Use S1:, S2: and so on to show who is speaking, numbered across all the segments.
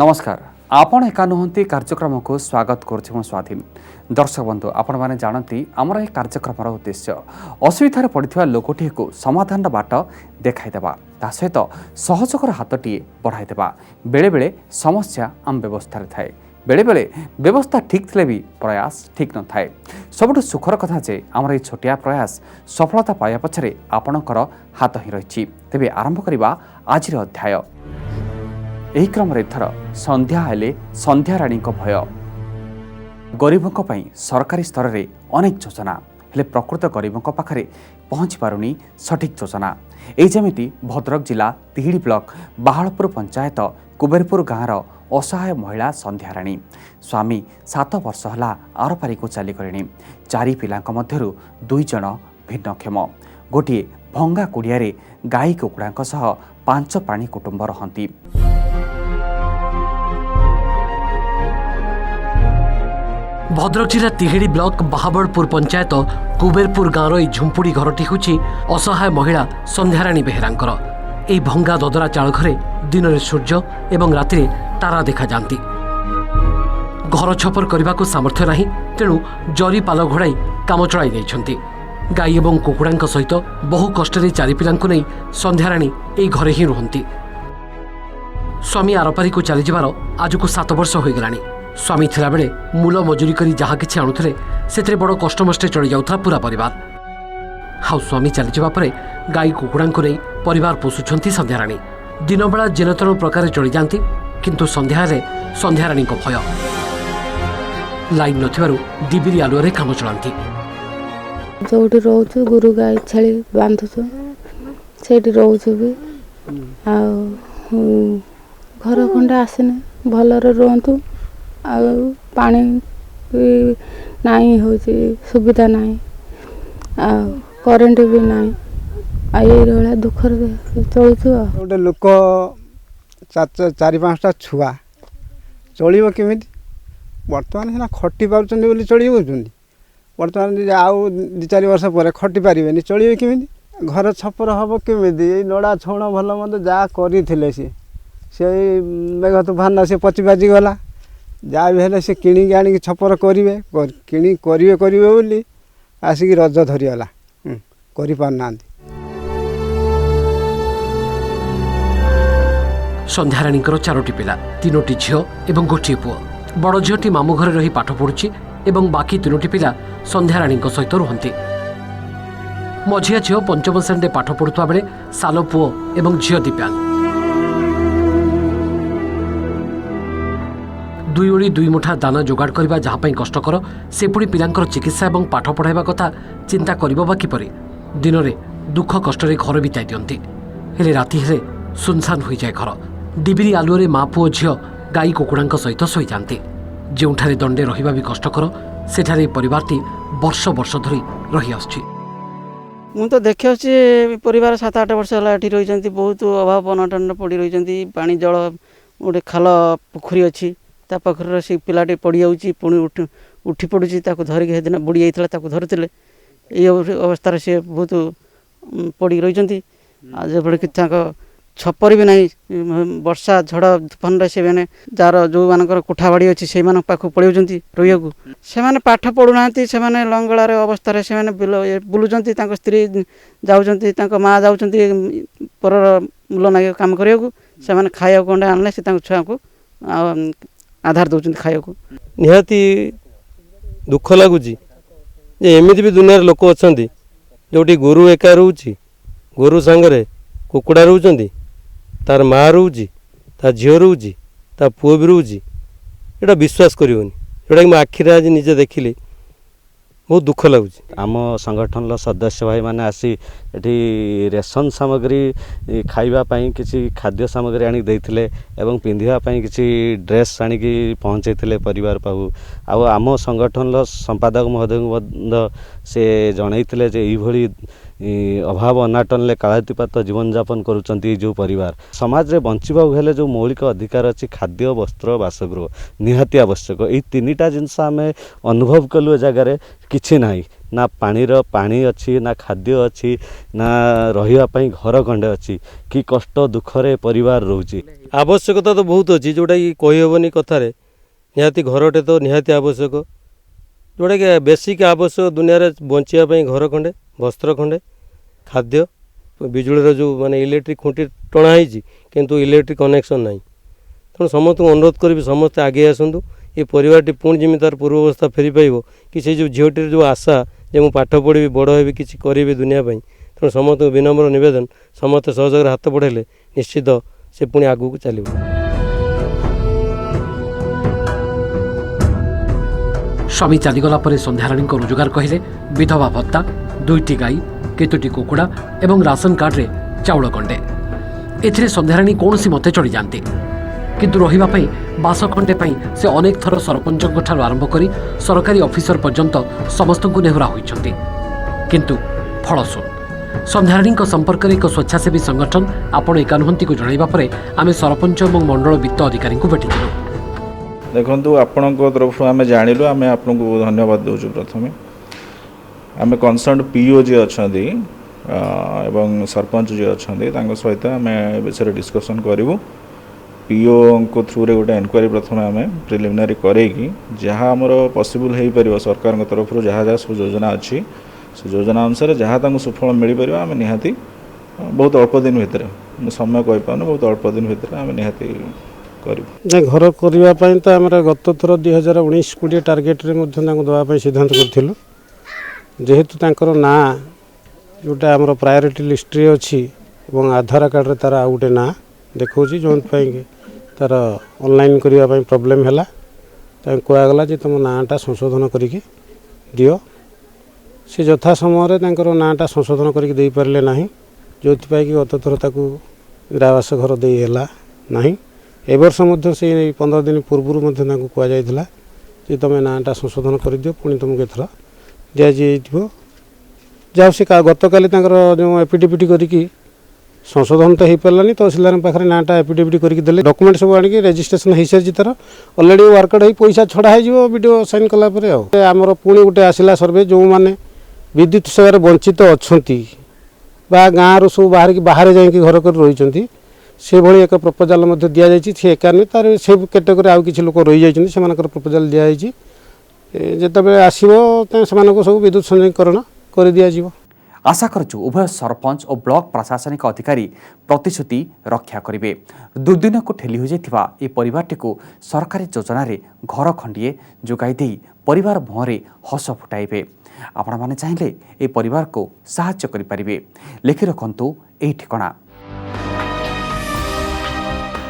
S1: नमस्कार आपण एका नुहति कार्यक्रम को स्वागत करुँ स्वाधीन दर्शक बंधु आपण मैंने जानती आमर यह कार्यक्रम उद्देश्य असुविधार पड़ा लोकटी को समाधान बाट देखाईदेवा ता सहित सहयोगर हाथटी बढ़ाईदेवा बेले बेले समस्या आम व्यवस्था थाए बेले बेले व्यवस्था ठीक थे भी प्रयास ठीक न थाए सबुठ सुखर कथा जे आमर ये छोटिया प्रयास सफलता पाया पछरे आपणकर हाथ ही रही तेबे आरंभ करवा आज अध्याय। एही क्रम एथर संध्या हेले संध्या राणी भय गरीबों पर सरकारी स्तर में अनेक योजना हेले प्रकृत गरीबों पाखरे पहुँची पारुनी सठिक योजना यही जमीती भद्रक जिला तिहिड़ी ब्लॉक बाहलपुर पंचायत कुबेरपुर गाँवर असहाय महिला संध्या राणी स्वामी 7 वर्ष है आरपारी को चली गले 4 पिलांक मध्यरु 2 जन भिन्नक्षम गोटे भंगा कुड़िया गाई कुकुड़ा 5 प्राणी कुटुंब रहती।
S2: भद्रक जिला तिहिड़ी ब्लॉक बाहाबलपुर पंचायत कुबेरपुर गाँवर यह झुंपुड़ी घरटी हूँ असहाय महिला संध्याराणी बेहेरांकर यह भंगा ददरा चाल घरे दिन में सूर्य एवं राति तारा देखा जाती घर छपर करने को सामर्थ्य नहीं तेणु जरी पाल घोड़ाई काम चलाई नहीं गाई एवं कुकुड़ा सहित बहु कष्ट 4 पिला नहीं संध्याराणी यही घरे ही रुहती। स्वामी आरपारी को चली जावार आज को 7 वर्ष हो गलानी। स्वामी थिला बेले मूल मजूरी करी जहा किछि आणुथिले सेतरे बड़ कष्टमष्टे चली जाउथला पूरा परिवार। हाउ स्वामी चली जावा परे गाई कुकुड़ा को नहीं परिवार पोषुछंती संध्याराणी दिन बेला जेनतन प्रकार चली जाती किंतु संध्याराणी को भय लाइन नथिबारु डिबिरी आलुरे काम चलांती।
S3: जोटी रोचु गुरु गाई छेली बांधुछु सेठी रोचु भी आ घर खंडे आसेने भलरे रोंतु आ पानी नहीं हो सुविधा नहीं आ करेन्ट भी नहीं आ ये दुखर चलुछु।
S4: गोटे लोक 4-5टा छुआ चलो केमी बर्तमान सीना खटी पार्टी बोली चल बर्तमान आउ 2-4 वर्ष पर खटी पारे चलिए केमी घर छपर हम केमी नड़ा छौण भल मत जहाँ करते से मेघ तूफान से पची बाजी गला जहाँ भी है से किणी आनी छपर करेंगे कि करेंगे आसिक रज धरीगला करना।
S2: संध्याराणी 4टी पिला 3टी झील और गोटे पुओ बड़ झीटी मामू घरे रही पाठ पढ़ुची एवं बाकी 3टी पिला संध्याराणी सहित रुहति। मझिया झील 5म श्रेणी पाठ पढ़ुवा बेले साल पुओ एवं झील दिव्यांग 2 ओली 2 मुठा दाना जोगाड़ करने जहाँपाई कष्टकर से पुणी पिलांकर चिकित्सा और पाठ पढ़ाइबा कथा चिंता करिबो बा किपरि दिन में दुख कष्ट घर बिताई दियंती हेले राति हेले सुनसान हो जाए घर डिबिरी आलुरे माँ पुओ झील गाई कुकुड़ा सहित शोई जाती जोठारे दंडे रहिबा भी कष्टकर सेठारे परिवारटी वर्ष वर्ष धरी रही आसुछि।
S5: मु तो देखिए परिवार 7-8 वर्ष है रही बहुत अभाव अनटन पड़ रही पानी जल गोटे खाल पोखरी अच्छी ता पाखर से पिलाटे पड़ जाऊँगी पुणी उठी पड़ुची धरिकी सेदिन बुड़ी जाता धरुले ये अवस्था से बहुत पड़ रही जो छपर भी नहीं वर्षा झड़ तूफान से मैंने जार जो मानकर कोठा बाड़ी अच्छी से पाख पड़े रही से पाठ पढ़ुना से लंगलार अवस्था से बुलूँ स्त्री जाऊँ माँ जाऊँ पर मूल ना कम करने खाया कंडे आनले से छुआ को आधार दौरान खाया
S6: निहाती दुख लगुच एमती भी दुनिया लोक अच्छा जोटी गोरु एका रोचे गोरु सांगरे कुकुड़ा रोच तार माँ रोची ता झील रोची ता पुओ भी रोची एटा विश्वास करिवनी जोटा कि मैं आखिरे आज निजे देखिली बहुत दुख लगुच।
S7: आम संगठन सदस्य भाई मैंने आसी एठी रेशन सामग्री खाइबापी किसी खाद्य सामग्री आनी देते एवं पिंधापी किसी ड्रेस आणिकी पहुँचे परिवार पाहु आम संगठन संपादक महोदय से जनईले ये अभाव अनाटन कालातीपात जीवन यापन करुँच जो परिवार समाज में बंचवा हेले जो मौलिक अधिकार अच्छी खाद्य वस्त्र बासगृह निहाती आवश्यक यही 3टा जिनस आम अनुभव कलु जगार किछि नाही ना पानी अच्छी ना खाद्य अच्छी ना रहिबा पई घर खंडे अच्छी कि कष्ट दुखरे परिवार रोची।
S6: आवश्यकता तो बहुत अच्छी जोटा कि कही हेबनी कथारे निहाती घरटे तो निहाती आवश्यक जोटा कि बेसिक आवश्यक दुनिया रे बंचिया पई घर खंडे वस्त्र खंडे खाद्य बिजुली जो माने इलेक्ट्रिक खुंटी टणा होती किंतु इलेक्ट्रिक कनेक्शन नहीं तेणु समस्त अनुरोध करी समस्ते आगे आसतु ये परिवार पुणी जमी तार पूर्वावस्था फेरी पाइब कि से जो झीटर जो आशा जे मुझे पाठ पढ़ी बड़ हेबी किसी करी दुनिया तेणु समस्त विनम्र नवेदन समस्त सहयोग हाथ बढ़ाइले निश्चित से पुणी आगू चलो।
S2: स्वामी चलीगला पर संध्याराणी रोजगार कहले विधवा भत्ता 2टी गाई केतोटी कुकुड़ा एवं राशन कार्ड रे चाउल खंडे एथिरे संध्याराणी कौन सी मते चढ़ी जाती किंतु रहिबा पई बास खंडे पई से अनेक थर सरपंचक ठारू आरंभ करी सरकारी ऑफिसर पर्यंत समस्त को नेहुरा होइछंती किंतु फलशून। संध्याराणी संपर्क में एक स्वेच्छासेवी संगठन आपण एकानुहंती को जणाइबा परे आमे सरपंच और मंडल वित्त अधिकारी को भेटिलु।
S8: देखो आपण तरफ आम जाणिलु आम आपन को धन्यवाद दौचु। प्रथम आम कनसर्न पीओ जी अच्छा एवं सरपंच जी अच्छा सहित आम विषय डिस्कसन करूँ पीओ को थ्रू रे गोटे इनक्वारी प्रथम आम प्रिलिमिनारी करेगी जहाँ आमर पॉसिबल हो पार सरकार तरफ जहाँ जहाँ सब योजना अच्छी से योजना अनुसार जहाँ सुफल मिल पार आम निहाती बहुत अल्प दिन भितर समय कही पाऊँ बहुत अल्प दिन भितर आम निहाती करूँ।
S9: घर करने तो आम गत थर 2019-20 टार्गेट रे देवाई सिद्धांत करूँ जेहेतु ना जोटा आम प्रायोरिटी लिस्ट रे अच्छी और आधार कार्ड रे तार आउ गोटे ना देखा जो तार ऑनलाइन करने प्रॉब्लम है कहगला तुम नाटा संशोधन करके दियो से यथा समय नाटा संशोधन करके दे पारे ना जो कि गत थर ताकू इंदिरावास घर देला ना ए वर्ष से 15 दिन पूर्व कहला कि तुम नाटा संशोधन कर दियो पुणी तुमको एथर दि जाओ से गत काली जो एफिडेविट करी संशोधन तो हो पारानी तहसीलदार पाखे नाटा एफिडेविट करके देले डॉक्यूमेंट सब आनिक रजिस्ट्रेशन हो सारी तार ऑलरेडी वर्कआउट हो पैसा छड़ा हो वीडियो साइन कलापर आमर पुणी गोटे आसला सर्वे जो मैंने विद्युत सेवार वंचित अच्छा गाँव सब बाहर जाकि घर कर रही से भली एक प्रपोजाल दि जाए सी एका नुहे तार से कैटेगरी आउ कि लोक रही जाइए से प्रपोजाल दिखाई जिते आसो सब विद्युत संयोगकरण कर दि
S1: आशा करछु उभय सरपंच और ब्लॉक प्रशासनिक अधिकारी प्रतिश्रुति रक्षा करेंगे। दुर्दिन को ठेली हो जाइथिबा ए परिवारटी को सरकारी योजना रे घर खंडिए जोगाई देई परिवार मुहरे हस फुटाइबे। आपण माने चाहिले ए परिवार को सहाय्य करि परिबे। लिखि रखंतु एई ठिकाना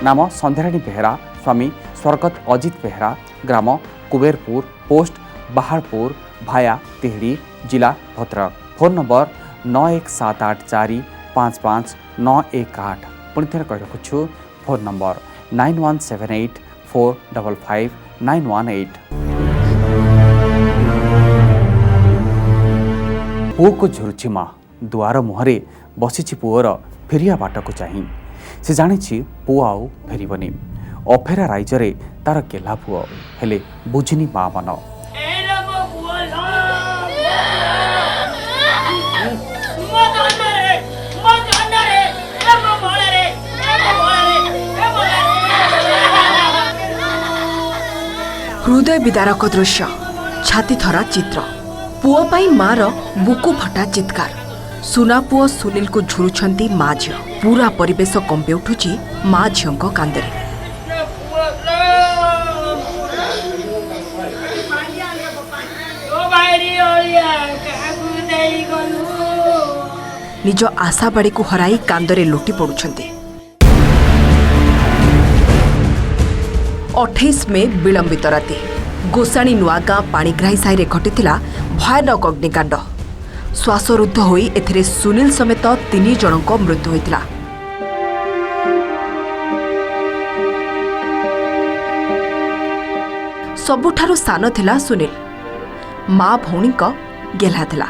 S1: नाम संध्याराणी बेहरा स्वामी स्वर्गत अजित बेहरा ग्राम कुबेरपुर पोस्ट बाहालपुर भाया तिहिड़ी जिला भद्रक फोन नंबर 9178455918 पुणी थे कही रखुछु फोन नंबर 9178455918। पुओ को झुरुछि माँ दुआर मुहरे बसिछि पुओर फेरिया बाट को चाही से जानिछि पुओ आउ फेरिबनी अफेरा राइजरे तार केला पुओ हेले बुझिनी माँ मन
S10: हृदय विदारक दृश्य छाती थरा चित्र पुओ पाई मार बुकु फटा चित्कार सुना पुओ सुनील को झुरुछंती माँ झियो पूरा परिवेश कंपे उठुची माँ झियों कांदरे निज आशा बाड़ी को हराई कांदरे लोटी पड़ुछंती। 28 मे विलंबित राति गोसाणी नुआगाँ पाणीग्राही साहिरे घटिथिला भयानक अग्निकांड श्वासरुद्ध होई एथिरे सुनील समेत 3 जनक मृत्यु होइतिला। सबुठारु सान थिला सुनील माँ भौणी गेला थिला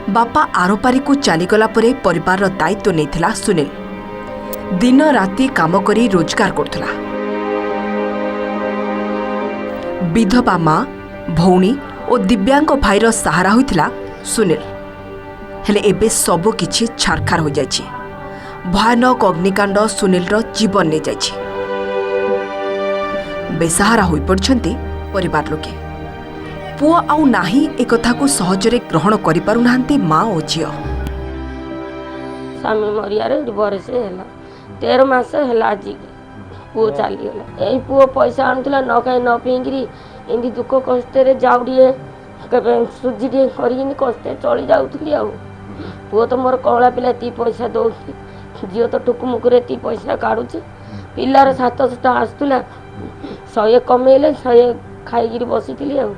S10: बापा आरपारी को चलीगला परे परिवार दायित्व नहीं सुनील दिन राति काम करी रोजगार करथुला। विधवा माँ भौणी ଓ ଦିବ୍ୟାଙ୍କ ଭାଇର ସାହାରା ହୋଇଥିଲା ସୁନୀଲ। ହେଲେ ଏବେ ସବୁ କିଛି ଛାରଖାର ହୋଇଯାଇଛି। ଭୟାନକ ଅଗ୍ନିକାଣ୍ଡ ସୁନୀଲର ଜୀବନ ନେଇଯାଇଛି। ବେସାହାରା ହୋଇପଡ଼ିଛନ୍ତି ପରିବାର ଲୋକେ। ପୁଅ ଆଉ ନାହିଁ ଏକଥାକୁ ସହଜରେ ଗ୍ରହଣ କରିପାରୁନାହାନ୍ତି ମା ଓ ଝିଅ।
S11: ସ୍ୱାମୀ ମରିବାରେ ବରଷ ହେଲା, 13 ମାସ ହେଲା ଆଜି ପୁଅ ଚାଲିଗଲା। ଏଇ ପୁଅ ପଇସା ଆଣୁଥିଲା ନ ଖାଇ ନ ପିଇକିରି ଏମିତି ଦୁଃଖ କଷ୍ଟରେ ଯାଉଡ଼ିଏ କେବେ ସୁଜି ଟିକେ କରିକିନି କଷ୍ଟରେ ଚଳି ଯାଉଥିଲି। ଆଉ ପୁଅ ତ ମୋର କଅଁଳା ପିଲା, ଏତିକି ପଇସା ଦେଉଛି। ଝିଅ ତ ଟୁକୁମୁକୁରେ ଏତିକି ପଇସା କାଢ଼ୁଛି। ପିଲାର 700 ଟଙ୍କା ଆସୁଥିଲା, 100 କମେଇଲେ 100 ଖାଇକିରି ବସିଥିଲି। ଆଉ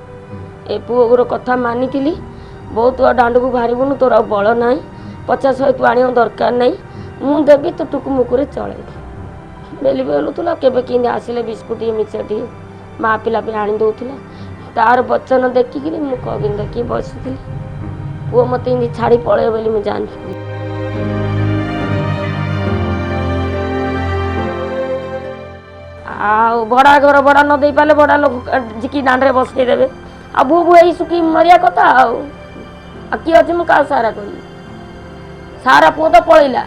S11: ଏ ପୁଅର କଥା ମାନିଥିଲି। ବହୁତ ଦାଣ୍ଡକୁ ବାହାରିବୁନୁ, ତୋର ଆଉ ବଳ ନାହିଁ, 50-100 ତୁ ଆଣିବା ଦରକାର ନାହିଁ, ମୁଁ ଦେବି, ତୁ ଟୁକୁମୁକୁରେ ଚଳେ। ବେଲି ବେଲୁଥିଲା, କେବେ କେମିତି ଆସିଲେ ବିସ୍କୁଟ ମିକ୍ସଚର ଟିକେ ମା ପିଲା ପାଇଁ ଆଣି ଦେଉଥିଲା। ତାର ବଚନ ଦେଖିକିରି ମୁଁ କବିନ ଦେଖିକି ବସିଥିଲି। ପୁଅ ମୋତେ ଏମିତି ଛାଡ଼ି ପଳେଇବ ବୋଲି ମୁଁ ଜାଣିଥିଲି। ଆଉ ଭଡ଼ା ଘର ଭଡ଼ା ନ ଦେଇପାରିଲେ ଭଡ଼ା ଲୋକ ଝିକି ଦାଣ୍ଡରେ ବସେଇ ଦେବେ। ଆଉ ଭୁ ଭୁ ହେଇ ଶୁଖି ମରିବା କଥା। ଆଉ କିଏ ଅଛି ମୁଁ କାହା ସାରା କରିବି? ସାରା ପୁଅ ତ ପଳେଇଲା,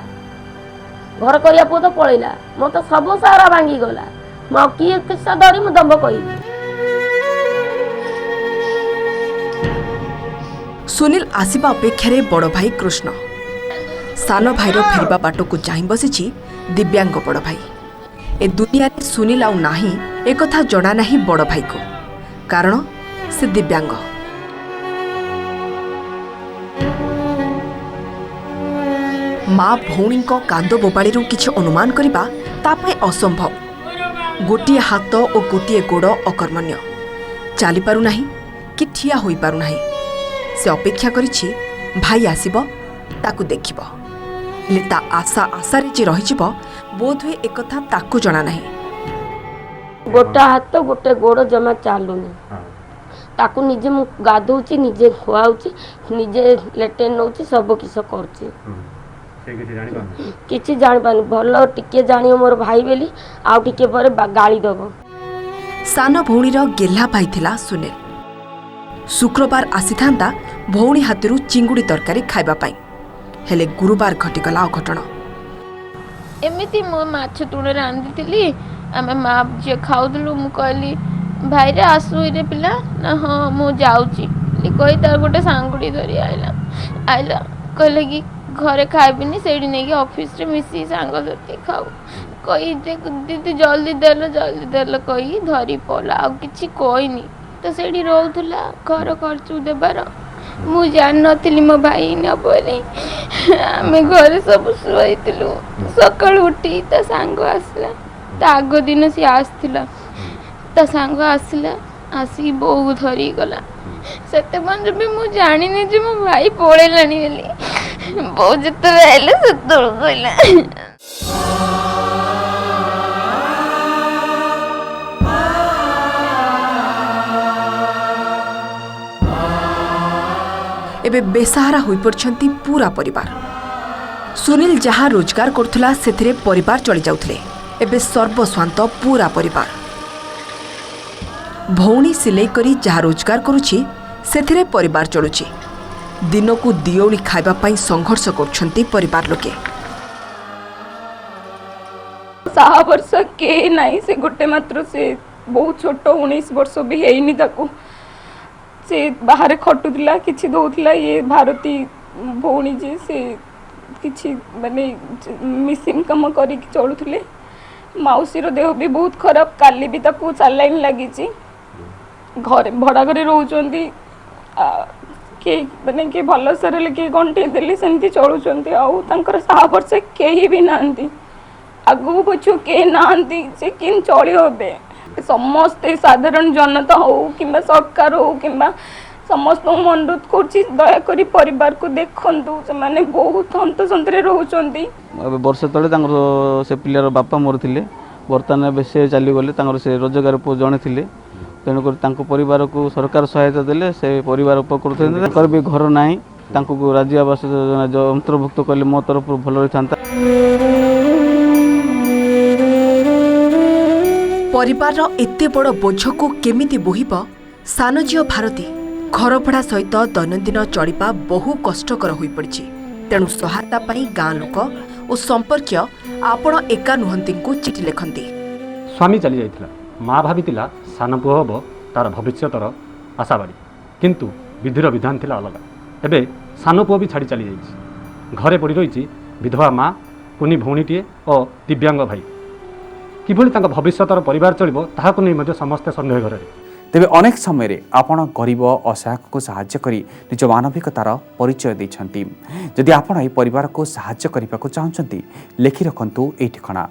S11: ଘର କରିବା ପୁଅ ତ ପଳେଇଲା, ମୋର ତ ସବୁ ସାରା ଭାଙ୍ଗିଗଲା। ମୁଁ ଆଉ କିଏ କିସା ଧରି ମୁଁ ଦମ୍ଭ କହିବି?
S10: ସୁନୀଲ ଆସିବା ଅପେକ୍ଷାରେ ବଡ଼ ଭାଇ କୃଷ୍ଣ। ସାନ ଭାଇର ଫେରିବା ବାଟକୁ ଚାହିଁ ବସିଛି ଦିବ୍ୟାଙ୍କ ବଡ଼ ଭାଇ। ଏ ଦୁନିଆରେ ସୁନୀଲ ଆଉ ନାହିଁ ଏକଥା ଜଣା ନାହିଁ ବଡ଼ ଭାଇକୁ, କାରଣ ସେ ଦିବ୍ୟାଙ୍ଗ। ମା ଭଉଣୀଙ୍କ କାନ୍ଦ ବୋବାଳିରୁ କିଛି ଅନୁମାନ କରିବା ତା ପାଇଁ ଅସମ୍ଭବ। ଗୋଟିଏ ହାତ ଓ ଗୋଟିଏ ଗୋଡ଼ ଅକର୍ମଣ୍ୟ, ଚାଲିପାରୁନାହିଁ କି ଠିଆ ହୋଇପାରୁନାହିଁ। ସେ ଅପେକ୍ଷା କରିଛି ଭାଇ ଆସିବ, ତାକୁ ଦେଖିବ। ହେଲେ ତା ଆଶା ଆଶାରେ ଯେ ରହିଯିବ, ବୋଧହୁଏ ଏକଥା ତାକୁ ଜଣା ନାହିଁ।
S11: ଗୋଟା ହାତ ଗୋଟେ ଗୋଡ଼ ଜମା ଚାଲୁନି। ତାକୁ ନିଜେ ମୁଁ ଗାଧଉଛି, ନିଜେ ଖୁଆଉଛି, ନିଜେ ଲେଟ୍ରିନ୍ ନେଉଛି, ସବୁ କିସ କରୁଛି। କିଛି ଜାଣିପାରୁନି। ଭଲ ଟିକେ ଜାଣିବ ମୋର ଭାଇ ବୋଲି, ଆଉ ଟିକେ ପରେ ଗାଳି ଦବ।
S10: ସାନ ଭଉଣୀର ଗେହ୍ଲା ପାଇଥିଲା ସୁନୀଲ। ଶୁକ୍ରବାର ଆସିଥାନ୍ତା ଭଉଣୀ ହାତରୁ ଚିଙ୍ଗୁଡ଼ି ତରକାରୀ ଖାଇବା ପାଇଁ, ହେଲେ ଗୁରୁବାର ଘଟିଗଲା ଅଘଟଣ।
S12: ଏମିତି ମୁଁ ମାଛ ତୁଣରେ ରାନ୍ଧିଥିଲି, ଆମେ ମା ଝିଅ ଖାଉଥିଲୁ। ମୁଁ କହିଲି ଭାଇରେ ଆସୁ ଏରେ ପିଲା, ନା ହଁ ମୁଁ ଯାଉଛି କହି ତାର ଗୋଟେ ସାଙ୍ଗୁଡ଼ି ଧରି ଆଇଲା କହିଲେ କି ଘରେ ଖାଇବିନି, ସେଇଠି ନେଇକି ଅଫିସରେ ମିଶିକି ସାଙ୍ଗସାଥି ଖାଉ କହି ଦିଦି ଜଲ୍ଦି ଦେଲ କହି ଧରି ପଡ଼ିଲା। ଆଉ କିଛି କହିନି ତ ସେଇଠି ରହୁଥିଲା ଘର ଖର୍ଚ୍ଚ ଦେବାର। ମୁଁ ଜାଣିନଥିଲି ମୋ ଭାଇ ନେବ ବୋଲି। ଆମେ ଘରେ ସବୁ ଶୋଇଥିଲୁ। ସକାଳୁ ଉଠି ତା ସାଙ୍ଗ ଆସିଲା, ତା ଆଗ ଦିନ ସିଏ ଆସିଥିଲା, ତା ସାଙ୍ଗ ଆସିଲା, ଆସିକି ବୋଉକୁ ଧରିକି ଗଲା। ସେତେବେଳେ ବି ମୁଁ ଜାଣିନି ଯେ ମୋ ଭାଇ ପଳେଇଲାଣି ବୋଲି। ବୋଉ ଯେତେବେଳେ ଆଇଲେ ସେତେବେଳେ କହିଲା।
S10: ଏବେ ବେସାହାରା ହୋଇପଡ଼ିଛନ୍ତି ପୁରା ପରିବାର। ସୁନୀଲ ଯାହା ରୋଜଗାର କରୁଥିଲା ସେଥିରେ ପରିବାର ଚଳି ଯାଉଥିଲେ, ଏବେ ସର୍ବସ୍ୱାନ୍ତ ପୁରା ପରିବାର। ଭଉଣୀ ସିଲେଇ କରି ଯାହା ରୋଜଗାର କରୁଛି ସେଥିରେ ପରିବାର ଚଳୁଛି। ଦିନକୁ ଦିଓଳି ଖାଇବା ପାଇଁ ସଂଘର୍ଷ କରୁଛନ୍ତି ପରିବାର ଲୋକେ।
S12: ସାହା ବର୍ଷ କେହି ନାହିଁ, ସେ ଗୋଟେ ମାତ୍ର, ସେ ବହୁତ ଛୋଟ, 19 ବର୍ଷ ବି ହେଇନି ତାକୁ। ସେ ବାହାରେ ଖଟୁଥିଲା, କିଛି ଦେଉଥିଲା। ଇଏ ଭାରତୀ ଭଉଣୀ ଯେ ସେ କିଛି ମାନେ ମିସିଂ କାମ କରିକି ଚଳୁଥିଲେ। ମାଉସୀର ଦେହ ବି ବହୁତ ଖରାପ, କାଲି ବି ତାକୁ ସାଲାଇନ୍ ଲାଗିଛି। ଘରେ ଭଡ଼ା ଘରେ ରହୁଛନ୍ତି, କେହି ମାନେ କିଏ ଭଲ ସାରିଲେ କିଏ ଗଣ୍ଠେଇ ଦେଲେ ସେମିତି ଚଳୁଛନ୍ତି। ଆଉ ତାଙ୍କର ସାହା ବର୍ଷ କେହି ବି ନାହାନ୍ତି, ଆଗକୁ ପଛକୁ କେହି ନାହାନ୍ତି। ସେ କେମିତି ଚଳିବ ଏବେ? ସମସ୍ତେ ସାଧାରଣ ଜନତା ହଉ କିମ୍ବା ସରକାର ହଉ କିମ୍ବା ସମସ୍ତଙ୍କୁ ଅନୁରୋଧ କରୁଛି, ଦୟାକରି ପରିବାରକୁ ଦେଖନ୍ତୁ। ସେମାନେ ବହୁତ ହନ୍ତସନ୍ତରେ ରହୁଛନ୍ତି।
S13: ଏବେ ବର୍ଷେ ତଳେ ତାଙ୍କର ସେ ପିଲାର ବାପା ମରିଥିଲେ, ବର୍ତ୍ତମାନ ଏବେ ସେ ଚାଲିଗଲେ। ତାଙ୍କର ସେ ରୋଜଗାର ପୁଅ ଜଣେ ଥିଲେ, ତେଣୁକରି ତାଙ୍କ ପରିବାରକୁ ସରକାର ସହାୟତା ଦେଲେ ସେ ପରିବାର ଉପକୃତ ହୋଇଥାନ୍ତେ। ତାଙ୍କର ବି ଘର ନାହିଁ, ତାଙ୍କୁ ରାଜ୍ୟ ଆବାସ ଯୋଜନା ଅନ୍ତର୍ଭୁକ୍ତ କଲେ ମୋ ତରଫରୁ ଭଲ ହୋଇଥାନ୍ତା।
S10: ପରିବାରର ଏତେ ବଡ଼ ବୋଝକୁ କେମିତି ବୋହିବ ସାନ ଝିଅ ଭାରତୀ? ଘରଭଡ଼ା ସହିତ ଦୈନନ୍ଦିନ ଚଳିବା ବହୁ କଷ୍ଟକର ହୋଇପଡ଼ିଛି। ତେଣୁ ସହାୟତା ପାଇଁ ଗାଁ ଲୋକ ଓ ସମ୍ପର୍କୀୟ ଆପଣ ଏକା ନୁହନ୍ତିଙ୍କୁ ଚିଠି ଲେଖନ୍ତି।
S14: ସ୍ୱାମୀ ଚାଲି ଯାଇଥିଲା, ମା ଭାବିଥିଲା ସାନ ପୁଅ ହେବ ତାର ଭବିଷ୍ୟତର ଆଶାବାଡ଼ି, କିନ୍ତୁ ବିଧିର ବିଧାନ ଥିଲା ଅଲଗା। ଏବେ ସାନ ପୁଅ ବି ଛାଡ଼ି ଚାଲିଯାଇଛି। ଘରେ ପଡ଼ି ରହିଛି ବିଧବା ମା, କୁନି ଭଉଣୀଟିଏ ଓ ଦିବ୍ୟାଙ୍ଗ ଭାଇ। କିଭଳି ତାଙ୍କ ଭବିଷ୍ୟତର ପରିବାର ଚଳିବ ତାହାକୁ ନେଇ ମଧ୍ୟ ସମସ୍ତେ ସନ୍ଦେହ ଘରରେ।
S1: ତେବେ ଅନେକ ସମୟରେ ଆପଣ ଗରିବ ଅସହାୟକୁ ସାହାଯ୍ୟ କରି ନିଜ ମାନବିକତାର ପରିଚୟ ଦେଇଛନ୍ତି। ଯଦି ଆପଣ ଏହି ପରିବାରକୁ ସାହାଯ୍ୟ କରିବାକୁ ଚାହୁଁଛନ୍ତି, ଲେଖି ରଖନ୍ତୁ ଏହି ଠିକଣା।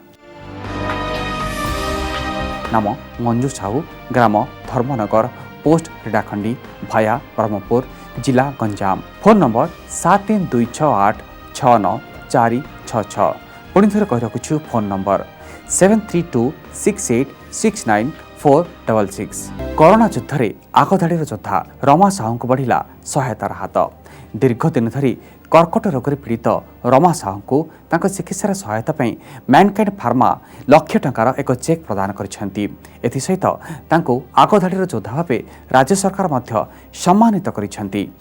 S1: नाम मंजू साहू, ग्राम धर्मनगर, पोस्ट रेडाखंडी, भाया ब्रह्मपुर, जिला गंजाम। Phone number 7326869466। पुणी थोड़े कही रखुछु फोन नंबर 7326869466। कोरोना युद्ध में आगधाड़ीर योद्धा रमा साहू को बढ़िला सहायतार हाथ। दीर्घ दिन धरी कर्कट रोग में पीड़ित रमा साहू को चिकित्सार सहायता पर मैनकाइंड फार्मा लाख टंकार एक चेक प्रदान करिसेंती। एथिसहित आगधाड़ीर योद्धा भाव राज्य सरकार मध्य सम्मानित करिसेंती।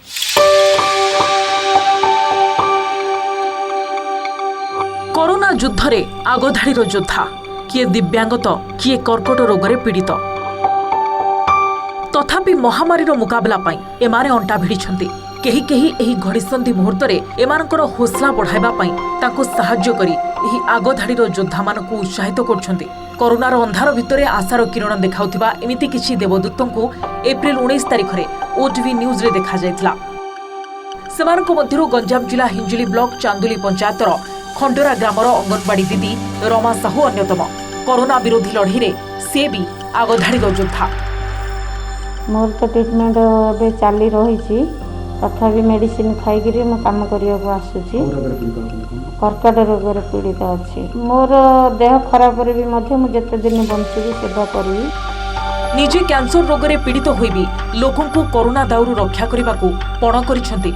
S15: कोरोना युद्ध में आगधाड़ीर योद्धा किए दिव्यांग तो किए कर्कट रोग में पीड़ित, तथापि महामारीर मुकाबला पाई एमाने अंटा भिड़िछंती। केही केही एही घड़ीसंधि मुहूर्त में एमानकर हौसला बढ़ाइबा पाई तांको साहाय्य करी एही आगधाड़ीर योद्धा मानकु उत्साहित करछंती। कोरोनार अंधार भितरे आशार किरण देखाउथिबा एमिति किछि देवदूतंकु एप्रिल 19 तारिख रे ओटीवी न्यूज रे देखा जायतिला। सेमानक मध्यरु गंजाम जिला हिंजिली ब्लॉक चांदुली पंचायतर खंडरा ग्रामर अंगनवाड़ी दीदी रमा साहू अन्यतम। कोरोना विरोधी लड़ाई रे से भी आगधाड़ीर योद्धा।
S16: मोर तो ट्रीटमेंट अबे चाली रही, तथापि मेडिसिन खाई मो काम करने आसूची। कर्कट रोग पीड़ित अच्छी, मोर देह खराब भी जिते दिन बंची सेवा करी।
S15: निजे कैंसर रोग रे पीड़ित होई भी लोकों को कोरोना दाउरु रक्षा करने को पण करिसेंती।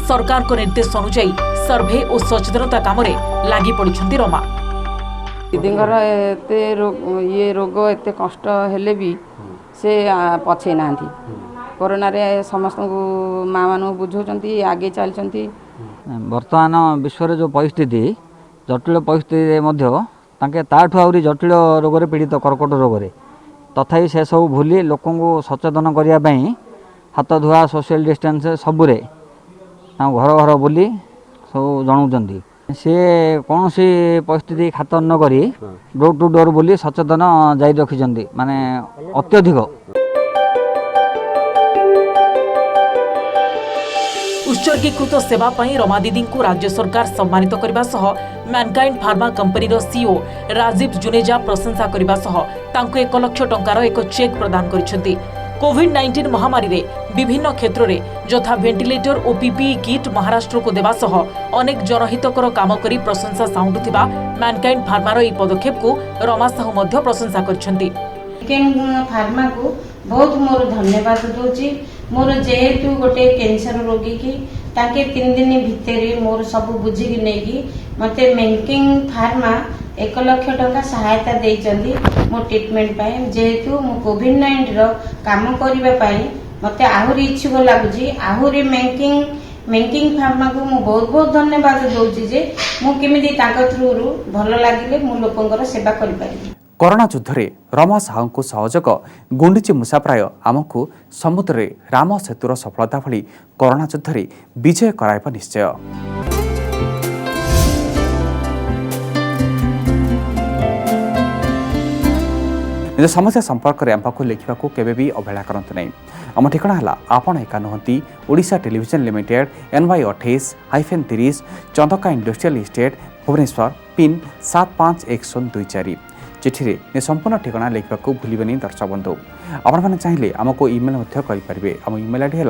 S15: सरकार को निर्देश अनुसार सर्वे और सचेतनता काम रे लागी पड़िसेंती रमा।
S17: दीदींगर एते ये रोग एते कष्ट हेले भी से पछे नांती। कोरोना रे समस्त माँ मान बुझाऊँ आगे चलती।
S18: वर्तमान विश्व जो परिस्थिति जटिल परिस्थिति ताठू आहरी जटिल रोग रे पीड़ित कर्कट रोग रे, तथापि से सब भूली लोक सचेतन करने हाथ धुआ सोशल डिस्टेंस सबुरे घर घर बुली सब जनाऊँ। सी कौन सी परिस्थिति खातर न करी डोर टू डोर बुली सचेतन जारी रखिंट माने अत्यधिक।
S15: उत्सर्गीकृत सेवा पाई रमा दीदी को राज्य सरकार सम्मानित करने सह Mankind Pharma company CEO Rajiv Juneja प्रशंसा करने सह 1 लाख टंकार एक चेक प्रदान करिसेंती। कोविड-19 महामारी रे विभिन्न क्षेत्र रे यथा वेंटिलेटर और पीपीई किट महाराष्ट्र को देवा सह अनेक जनहितकर काम करी प्रशंसा साउंडुथिबा मैनकाइंड फार्मार ई पदक्षेप को रमा साहू मध्य प्रशंसा करिसेंती।
S16: फार्मा को बहुत मोर धन्यवाद दूची। मोर जेहेतु गोटे कैंसर रोगी की ताके 3 दिन भितर मोर सब बुझिकी नहीं मते मैनकाइंड फार्मा 1 लाख टंका सहायता देइचंदी मो ट्रीटमेंट पाए। जेहेतु मो कोविड-19 रो काम करबा पाए मते आहुरी इच्छुक लागुची। आहुरी मैनकाइंड फार्मा को मो बहुत बहुत धन्यवाद दूची जे मो केमिति तांका थ्रू भल लागिले मो लोकंकर सेवा करि पारिबी।
S1: कोरोना युद्ध में रमा साहू को सहयोग गुंडीची मुसाप्राय आमको समुद्र में राम सेतुर सफलता भली कोरोना युद्ध में विजय कराइब निश्चय। निज समस्या संपर्क में आमको लिखा केवे भी अवहेला करंतु नहीं। आम ठिकाना है आपण एका नुहंती Odisha television limited NY 28-30 Chandaka industrial estate Bhubaneswar pin 751024। चिठी ने संपूर्ण ठिकाना लिखा भूलि दर्शक बंधु। आपने चाहिए आमको इमेल करेंगे। आम इमेल आईडी है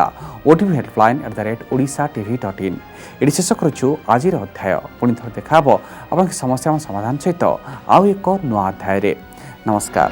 S1: ODISHA@odishatv.in। ये शेष करुँ आज अध्याय। पुणी थोड़े देखा आप समस्या समाधान सहित आउ एक नुआ अध्याय। नमस्कार।